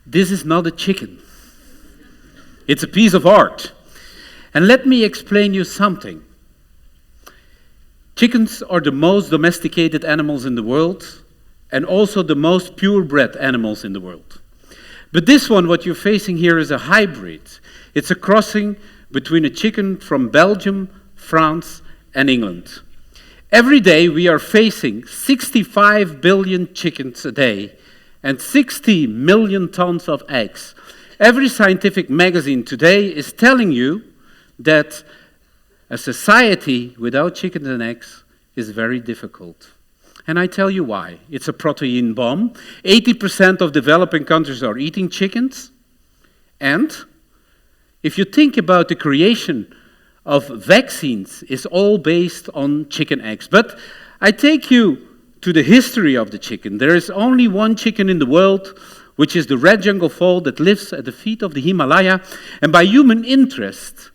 This is not a chicken. It's a piece of art. And let me explain you something. Chickens are the most domesticated animals in the world and also the most purebred animals in the world. But this one, what you're facing here, is a hybrid. It's a crossing between a chicken from Belgium, France, and England. Every day we are facing 65 billion chickens a day and 60 million tons of eggs. Every scientific magazine today is telling you that a society without chickens and eggs is very difficult. And I tell you why. It's a protein bomb. 80% of developing countries are eating chickens. And if you think about the creation of vaccines, it's all based on chicken eggs. But I take you to the history of the chicken. There is only one chicken in the world, which is the red jungle fowl that lives at the feet of the Himalaya. And by human interest,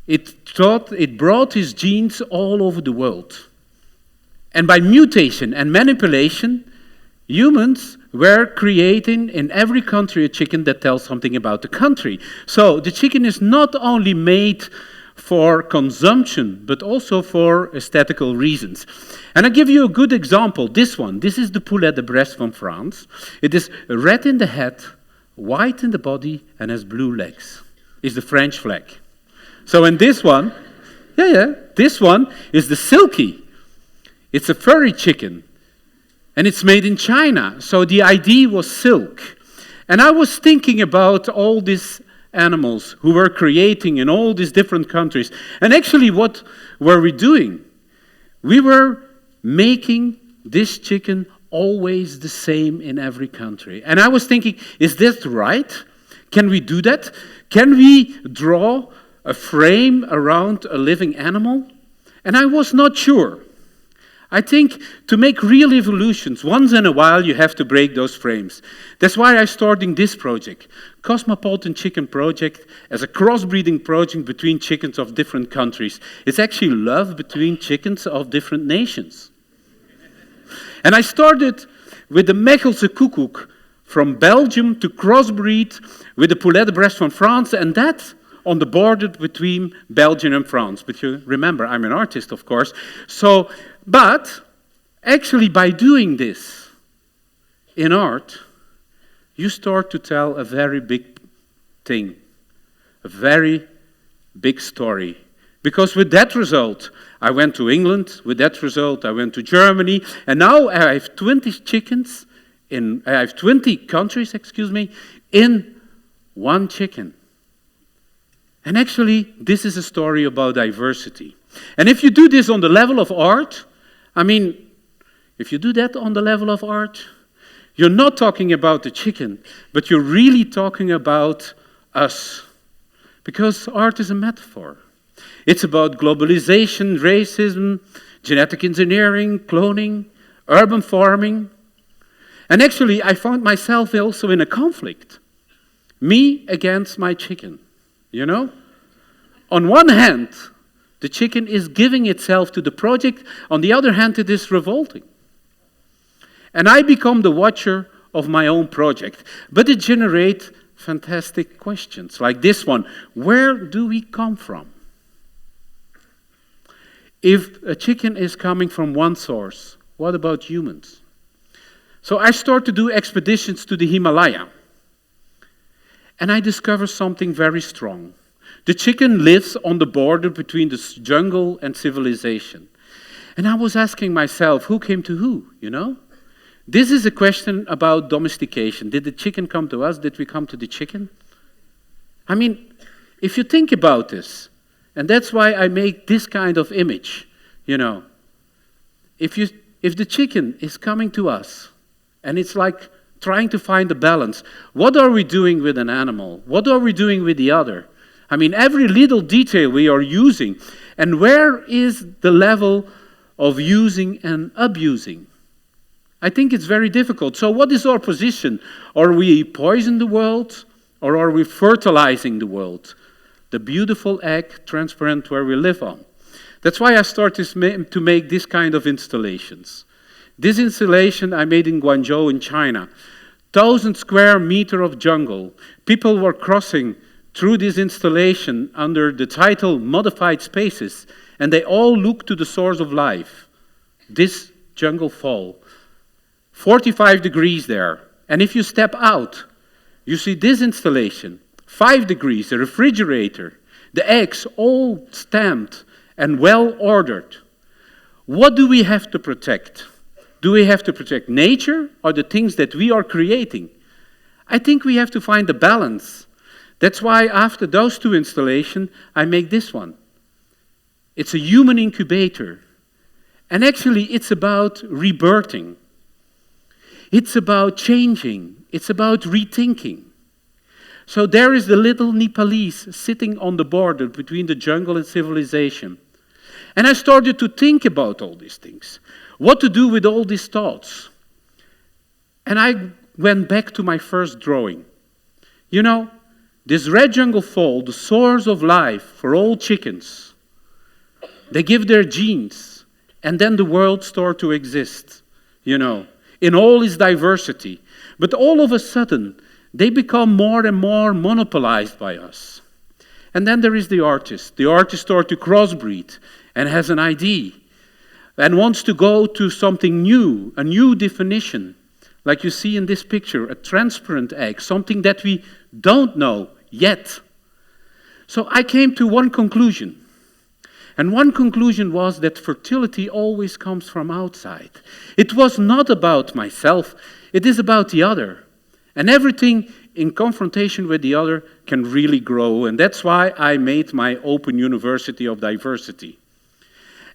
it brought his genes all over the world. And by mutation and manipulation, humans were creating in every country a chicken that tells something about the country. So the chicken is not only made for consumption, but also for aesthetical reasons. And I'll give you a good example. This one. This is the poulet de Bresse from France. It is red in the head, white in the body, and has blue legs. It's the French flag. So in this one, this one is the silky. It's a furry chicken, and it's made in China. So the idea was silk. And I was thinking about all these animals who were creating in all these different countries. And actually, what were we doing? We were making this chicken always the same in every country. And I was thinking, is this right? Can we do that? Can we draw a frame around a living animal? And I was not sure. I think to make real evolutions, once in a while you have to break those frames. That's why I'm starting this project, Cosmopolitan Chicken Project, as a crossbreeding project between chickens of different countries. It's actually love between chickens of different nations. And I started with the Mechelse koekoek from Belgium to crossbreed with the poulet de Bresse from France, and that on the border between Belgium and France. But you remember, I'm an artist, of course. But actually by doing this in art, you start to tell a very big thing, a very big story. Because with that result, I went to England. With that result, I went to Germany. And now I have 20 chickens I have 20 countries, in one chicken. And actually, this is a story about diversity. And if you do this on the level of art, if you do that on the level of art, you're not talking about the chicken, but you're really talking about us. Because art is a metaphor. It's about globalization, racism, genetic engineering, cloning, urban farming. And actually, I found myself also in a conflict. Me against my chicken, On one hand, the chicken is giving itself to the project. On the other hand, it is revolting. And I become the watcher of my own project. But it generates fantastic questions, like this one. Where do we come from? If a chicken is coming from one source, what about humans? So I start to do expeditions to the Himalaya. And I discover something very strong. The chicken lives on the border between the jungle and civilization. And I was asking myself, who came to who, This is a question about domestication. Did the chicken come to us? Did we come to the chicken? If you think about this, and that's why I make this kind of image, If the chicken is coming to us, and it's like trying to find a balance, what are we doing with an animal? What are we doing with the other? Every little detail we are using. And where is the level of using and abusing? I think it's very difficult. So what is our position? Are we poisoning the world, or are we fertilizing the world? The beautiful egg, transparent, where we live on. That's why I started to make this kind of installations. This installation I made in Guangzhou in China. 1,000 square meter of jungle. People were crossing through this installation under the title Modified Spaces, and they all look to the source of life, this jungle fall. 45 degrees there. And if you step out, you see this installation, 5 degrees, a refrigerator, the eggs all stamped and well ordered. What do we have to protect? Do we have to protect nature or the things that we are creating? I think we have to find a balance. That's why after those two installations, I make this one. It's a human incubator. And actually, it's about rebirthing. It's about changing. It's about rethinking. So there is the little Nepalese sitting on the border between the jungle and civilization. And I started to think about all these things. What to do with all these thoughts. And I went back to my first drawing. You know, this red jungle fall, the source of life for all chickens. They give their genes, and then the world starts to exist, you know, in all its diversity. But all of a sudden, they become more and more monopolized by us. And then there is the artist. The artist starts to crossbreed and has an idea and wants to go to something new, a new definition. Like you see in this picture, a transparent egg, something that we don't know yet. So I came to one conclusion. And one conclusion was that fertility always comes from outside. It was not about myself, it is about the other. And everything in confrontation with the other can really grow. And that's why I made my Open University of Diversity.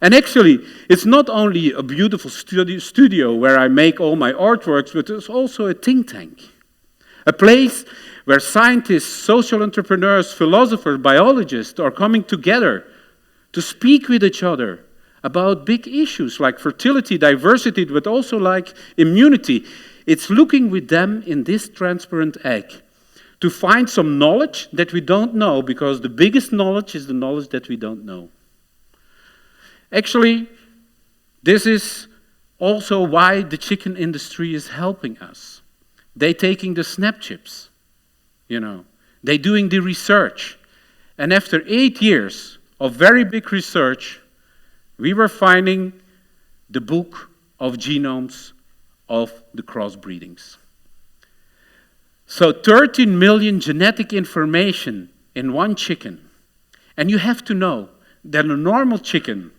And actually, it's not only a beautiful studio where I make all my artworks, but it's also a think tank. A place where scientists, social entrepreneurs, philosophers, biologists are coming together to speak with each other about big issues like fertility, diversity, but also like immunity. It's looking with them in this transparent egg to find some knowledge that we don't know, because the biggest knowledge is the knowledge that we don't know. Actually, this is also why the chicken industry is helping us. They're taking the snap chips, you know. They're doing the research. And after 8 years of very big research, we were finding the book of genomes of the crossbreedings. So 13 million genetic information in one chicken. And you have to know that a normal chicken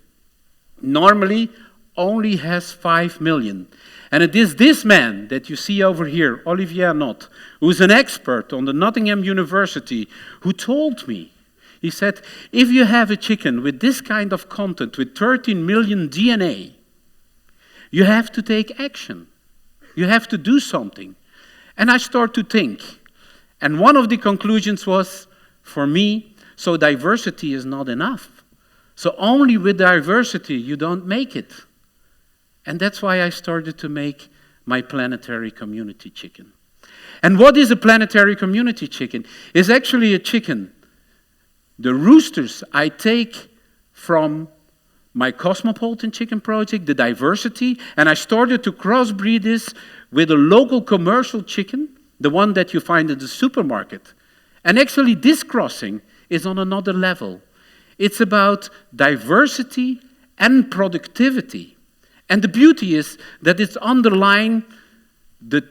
normally only has 5 million. And it is this man that you see over here, Olivier Arnault, who's an expert on the Nottingham University, who told me, he said, if you have a chicken with this kind of content, with 13 million DNA, you have to take action. You have to do something. And I start to think. And one of the conclusions was, for me, so diversity is not enough. So only with diversity you don't make it. And that's why I started to make my planetary community chicken. And what is a planetary community chicken? It's actually a chicken. The roosters I take from my Cosmopolitan Chicken Project, the diversity, and I started to crossbreed this with a local commercial chicken, the one that you find in the supermarket. And actually this crossing is on another level. It's about diversity and productivity. And the beauty is that it's underlying the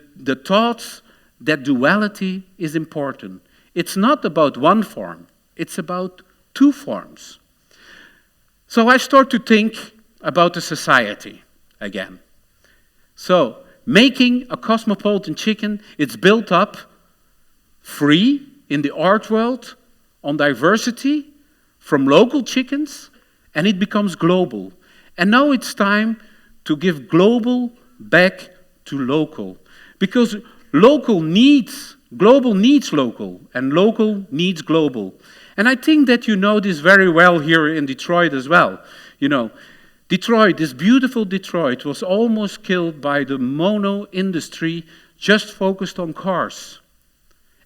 thoughts that duality is important. It's not about one form, it's about two forms. So I start to think about the society again. So making a cosmopolitan chicken, it's built up free in the art world on diversity, from local chickens, and it becomes global. And now it's time to give global back to local. Because global needs local, and local needs global. And I think that you know this very well here in Detroit as well. You know, Detroit, this beautiful Detroit, was almost killed by the mono industry just focused on cars.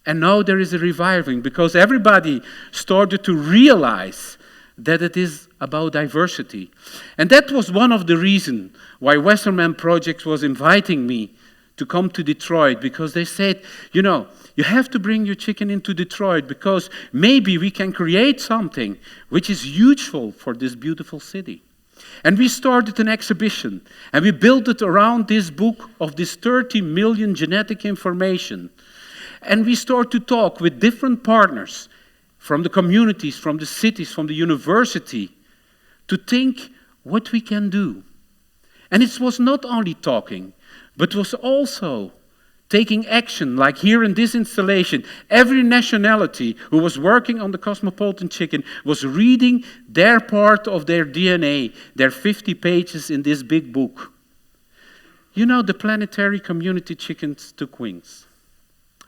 And now there is a reviving because everybody started to realize that it is about diversity. And that was one of the reasons why Wasserman Projects was inviting me to come to Detroit because they said, you know, you have to bring your chicken into Detroit because maybe we can create something which is useful for this beautiful city. And we started an exhibition, and we built it around this book of this 30 million genetic information. And we start to talk with different partners from the communities, from the cities, from the university, to think what we can do. And it was not only talking, but was also taking action, like here in this installation. Every nationality who was working on the Cosmopolitan Chicken was reading their part of their DNA, their 50 pages in this big book. You know, the planetary community chickens took wings.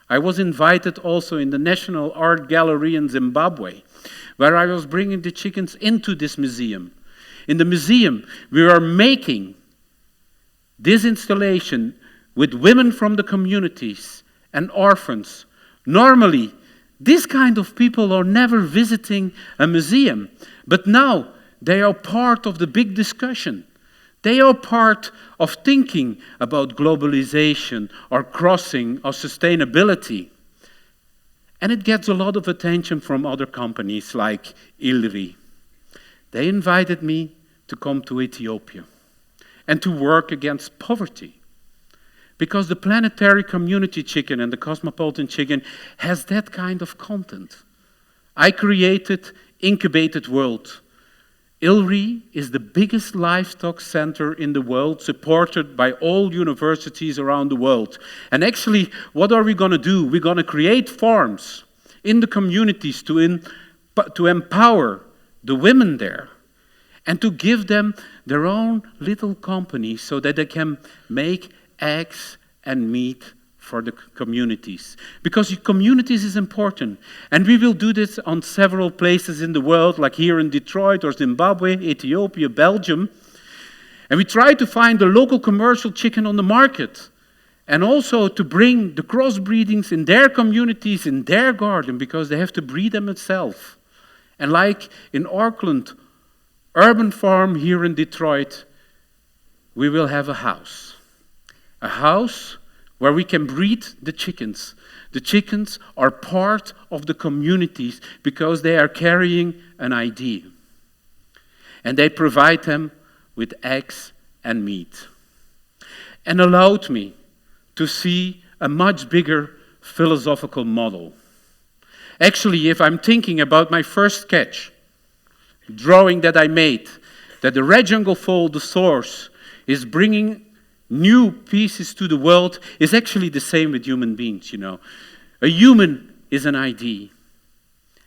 I was invited also in the National Art Gallery in Zimbabwe, where I was bringing the chickens into this museum. In the museum, we were making this installation with women from the communities and orphans. Normally, this kind of people are never visiting a museum, but now they are part of the big discussion. They are part of thinking about globalization or crossing or sustainability. And it gets a lot of attention from other companies like ILRI. They invited me to come to Ethiopia and to work against poverty. Because the planetary community chicken and the cosmopolitan chicken has that kind of content. I created Incubated World. ILRI is the biggest livestock center in the world, supported by all universities around the world. And actually, what are we going to do? We're going to create farms in the communities to empower the women there and to give them their own little company so that they can make eggs and meat for the communities. Because communities is important. And we will do this on several places in the world, like here in Detroit or Zimbabwe, Ethiopia, Belgium. And we try to find the local commercial chicken on the market. And also to bring the crossbreedings in their communities, in their garden, because they have to breed them themselves. And like in Auckland, urban farm here in Detroit, we will have a house. A house where we can breed the chickens. The chickens are part of the communities because they are carrying an ID. And they provide them with eggs and meat. And allowed me to see a much bigger philosophical model. Actually, if I'm thinking about my first sketch, drawing that I made, that the red jungle fowl, the source, is bringing new pieces to the world, is actually the same with human beings, you know. A human is an ID.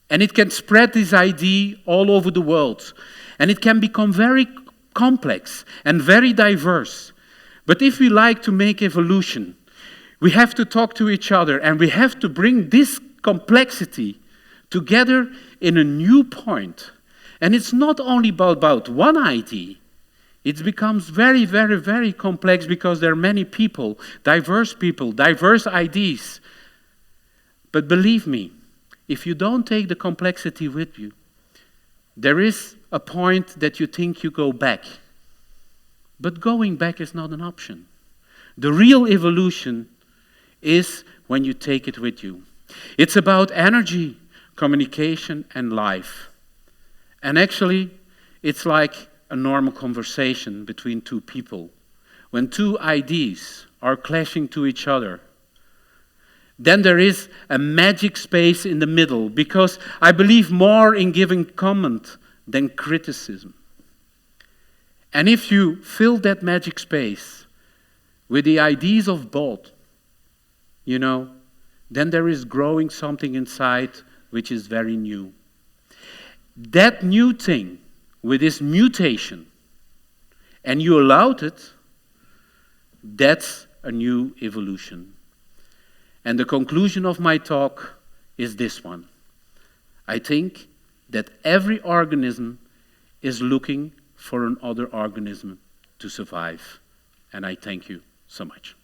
And it can spread this ID all over the world. And it can become very complex and very diverse. But if we like to make evolution, we have to talk to each other and we have to bring this complexity together in a new point. And it's not only about one ID. It becomes very, very, very complex because there are many people, diverse IDs. But believe me, if you don't take the complexity with you, there is a point that you think you go back. But going back is not an option. The real evolution is when you take it with you. It's about energy, communication, and life. And actually, it's like a normal conversation between two people. When two IDs are clashing to each other, then there is a magic space in the middle, because I believe more in giving comment than criticism. And if you fill that magic space with the ideas of both, you know, then there is growing something inside which is very new. That new thing, with this mutation, and you allowed it, that's a new evolution. And the conclusion of my talk is this one. I think that every organism is looking for another organism to survive. And I thank you so much.